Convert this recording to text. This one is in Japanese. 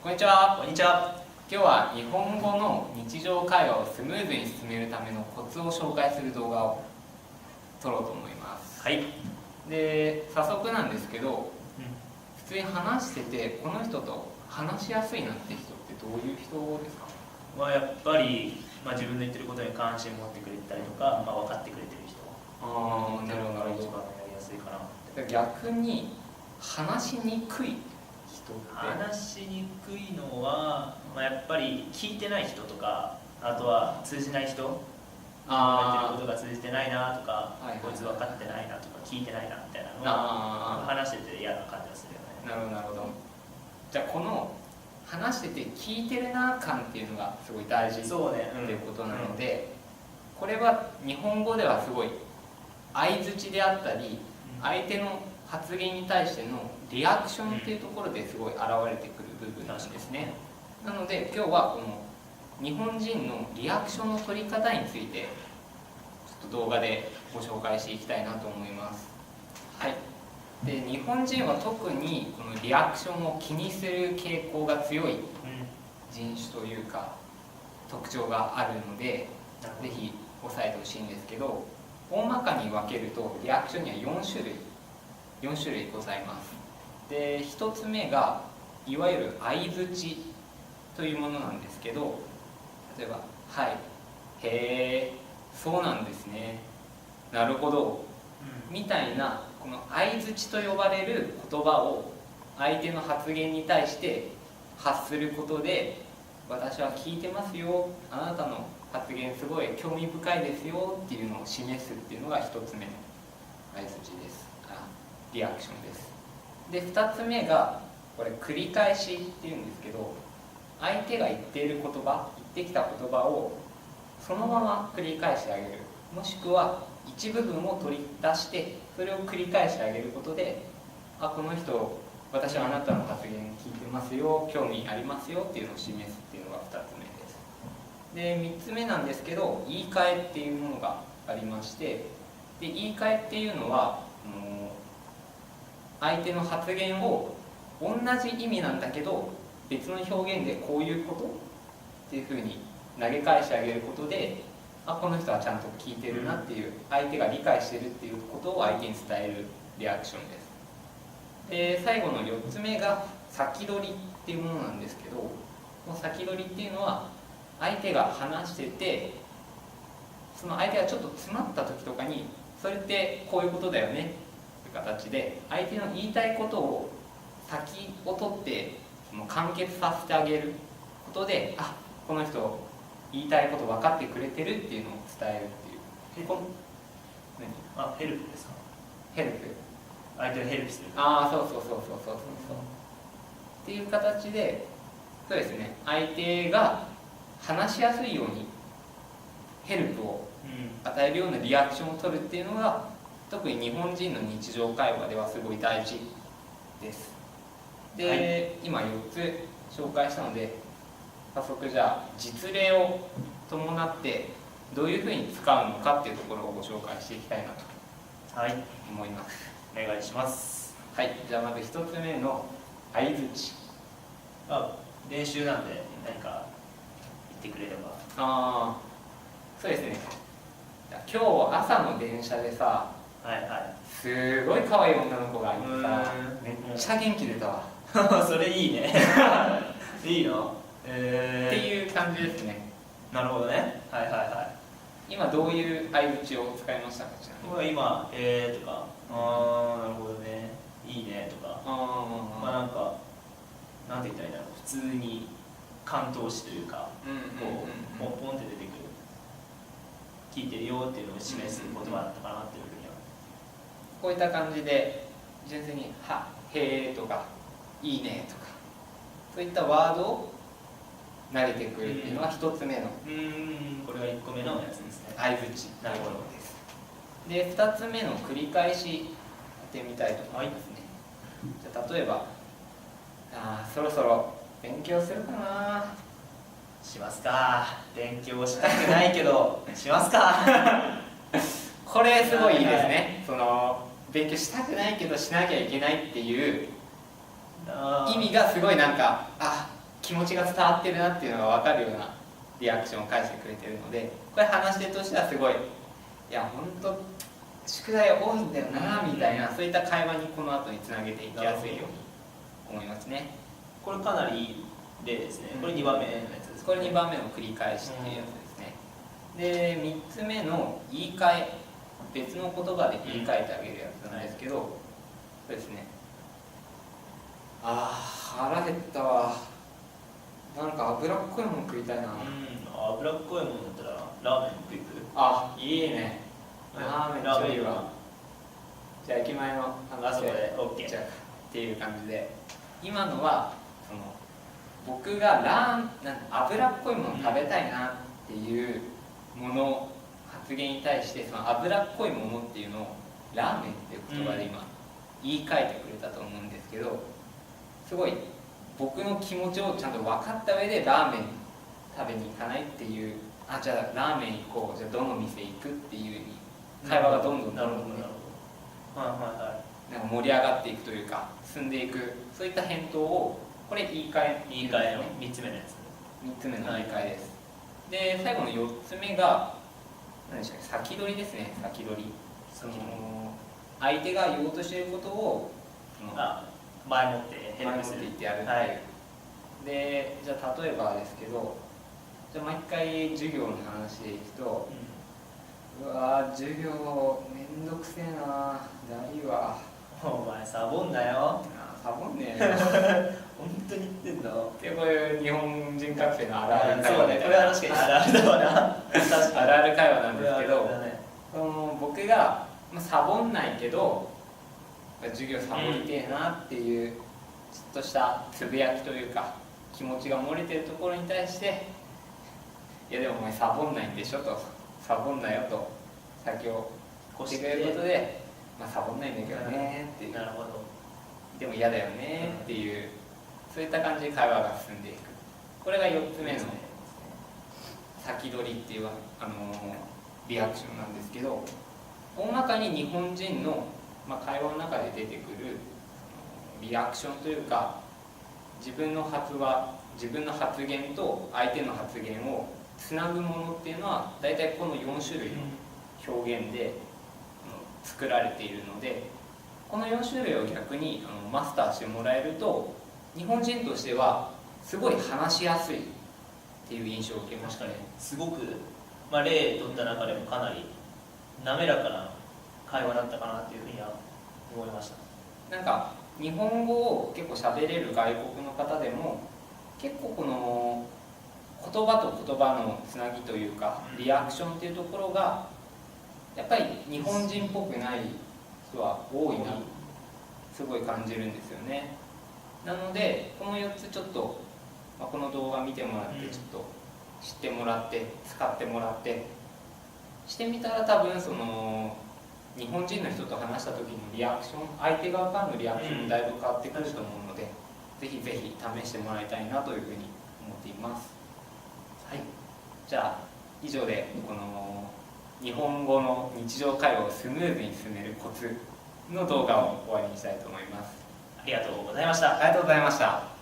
こんにちは。こんにちは。今日は日本語の日常会話をスムーズに進めるためのコツを紹介する動画を撮ろうと思います。はい。で、早速なんですけど、普通に話しててこの人と話しやすいなって人ってどういう人ですか？やっぱり、自分の言ってることに関心持ってくれたりとか、分かってくれてる人。なるほど。一番やりやすいかなって。逆に話しにくい人って話しにくいのは、やっぱり聞いてない人とか、あとは通じない人。言ってることが通じてないなとか、こいつ分かってないなとか聞いてないなみたいなのは話してて嫌な感じがするよね。なるほどなるほど。じゃあこの話してて聞いてるな感っていうのがすごい大事っていうことなので、これは日本語ではすごい相づちであったり、相手の発言に対してのリアクションっていうところですごい現れてくる部分なんですね。なので今日はこの日本人のリアクションの取り方についてちょっと動画でご紹介していきたいなと思います。はい。で、日本人は特にこのリアクションを気にする傾向が強い人種というか特徴があるので、ぜひ押さえてほしいんですけど、大まかに分けるとリアクションには4種類ございます。で、1つ目がいわゆる相づちというものなんですけど、例えば「はい」「へー」「そうなんですね」「なるほど」みたいなこの相づちと呼ばれる言葉を相手の発言に対して発することで、私は聞いてますよ、あなたの発言すごい興味深いですよっていうのを示すっていうのが1つ目の相づちです。リアクションです。で、2つ目がこれ繰り返しっていうんですけど、相手が言っている言葉、言ってきた言葉をそのまま繰り返してあげる、もしくは一部分を取り出してそれを繰り返してあげることで、この人、私はあなたの発言聞いてますよ、興味ありますよっていうのを示すっていうのが2つ目です。で、3つ目なんですけど、言い換えっていうものがありまして、で、言い換えっていうのは相手の発言を同じ意味なんだけど別の表現でこういうことっていうふうに投げ返してあげることで、この人はちゃんと聞いてるなっていう、相手が理解してるっていうことを相手に伝えるリアクションです。で、最後の4つ目が先取りっていうものなんですけど、この先取りっていうのは相手が話してて、その相手がちょっと詰まった時とかに、それってこういうことだよねっていう形で相手の言いたいことを先を取って完結させてあげることで、この人言いたいこと分かってくれてるっていうのを伝えるっていう。ヘルプですか？ヘルプ、相手をヘルプする。そうっていう形で、そうですね、相手が話しやすいようにヘルプを与えるようなリアクションを取るっていうのが、特に日本人の日常会話ではすごい大事です。で、今4つ紹介したので、早速じゃあ実例を伴ってどういうふうに使うのかっていうところをご紹介していきたいなと思います。お願いします。はい、じゃあまず1つ目の相づち。練習なんで何か言ってくれれば。そうですね、今日朝の電車でさ、すごい可愛い女の子がいてさ、めっちゃ元気出たわ。それいいね。いいの？っていう感じですね。なるほどね。今どういう相づちを使いましたか？ちなみに今、とか、なるほどね、いいねとか、なんか、なんて言ったらいいんだろう、普通に関東詞というか、こう、ポンポンって出てくる、聞いてるよっていうのを示す言葉だったかなっていうふうには。こういった感じで、純粋に、は、へーとか、いいねとか、そういったワードを投げてくるっていうのが1つ目のこれが1個目のやつですね。相づちというものです。で、2つ目の繰り返しやってみたいと思いますね。じゃあ例えば、そろそろ勉強するかな。しますか。勉強したくないけどしますか。これすごいいいですね。勉強したくないけどしなきゃいけないっていう意味がすごいなんか、気持ちが伝わってるなっていうのが分かるようなリアクションを返してくれてるので、これ話し手としてはすごい、いや本当宿題多いんだよなみたいな、そういった会話にこの後につなげていきやすいように思いますね。これかなりいい例ですね。これ2番目のやつですね。これ2番目の繰り返しっていうやつですね。で3つ目の言い換え、別の言葉で言い換えてあげるやつなんですけど、これですね。腹減ったわ、なんか脂っこいもの食いたいな。脂っこいものだったらラーメン食いく。いいね、ラーメンちょいわ。じゃあ駅前の話で OK じゃあっていう感じで、今のはその僕が脂っこいもの食べたいなっていうもの、発言に対してその脂っこいものっていうのをラーメンっていう言葉で今言い換えてくれたと思うんですけど、すごい僕の気持ちをちゃんと分かった上でラーメン食べに行かないっていう、じゃあラーメン行こう、じゃあどの店行くっていう風に会話がどんどんなんか盛り上がっていくというか進んでいく、そういった返答を、これ言い換えの3つ目のやつ、3つ目の言い換えです。で最後の4つ目が何でしたっけ、先取りですね。先取り、その相手が言おうとしていることを前もって言ってやるっていう、でじゃあ例えばですけど、じゃあ毎回授業の話でいくと、うわ授業めんどくせえな、だいわ、お前サボんなよ。サボんねえよ本当に言ってんので、こういう日本人学生のあるある会話みたいな、これは確かにあるあるだわなあるある会話なんですけど、その僕がサボんないけど授業サボりてえなっていうちょっとしたつぶやきというか気持ちが漏れてるところに対して、いやでもお前サボんないんでしょと、サボんなよと先を越してくれることで、サボんないんだけどねっていう、なるほど、でも嫌だよねっていう、そういった感じで会話が進んでいく。これが4つ目の先取りっていうリアクションなんですけど、大まかに日本人の会話の中で出てくるリアクションというか、自分の発言と相手の発言をつなぐものっていうのは大体この4種類の表現で作られているので、この4種類を逆にマスターしてもらえると、日本人としてはすごい話しやすいっていう印象を受けましたね。すごく、例取った中でもかなり滑らかな会話だったかなっていうふうには思いました。なんか日本語を結構喋れる外国の方でも結構この言葉と言葉のつなぎというかリアクションっていうところがやっぱり日本人っぽくない人は多いな、すごい感じるんですよね。なのでこの4つちょっと、この動画見てもらってちょっと知ってもらって使ってもらってしてみたら、多分その日本人の人と話した時のリアクション、相手側からのリアクションもだいぶ変わってくると思うので、ぜひぜひ試してもらいたいなというふうに思っています。はい、じゃあ以上でこの日本語の日常会話をスムーズに進めるコツの動画を終わりにしたいと思います。ありがとうございました。ありがとうございました。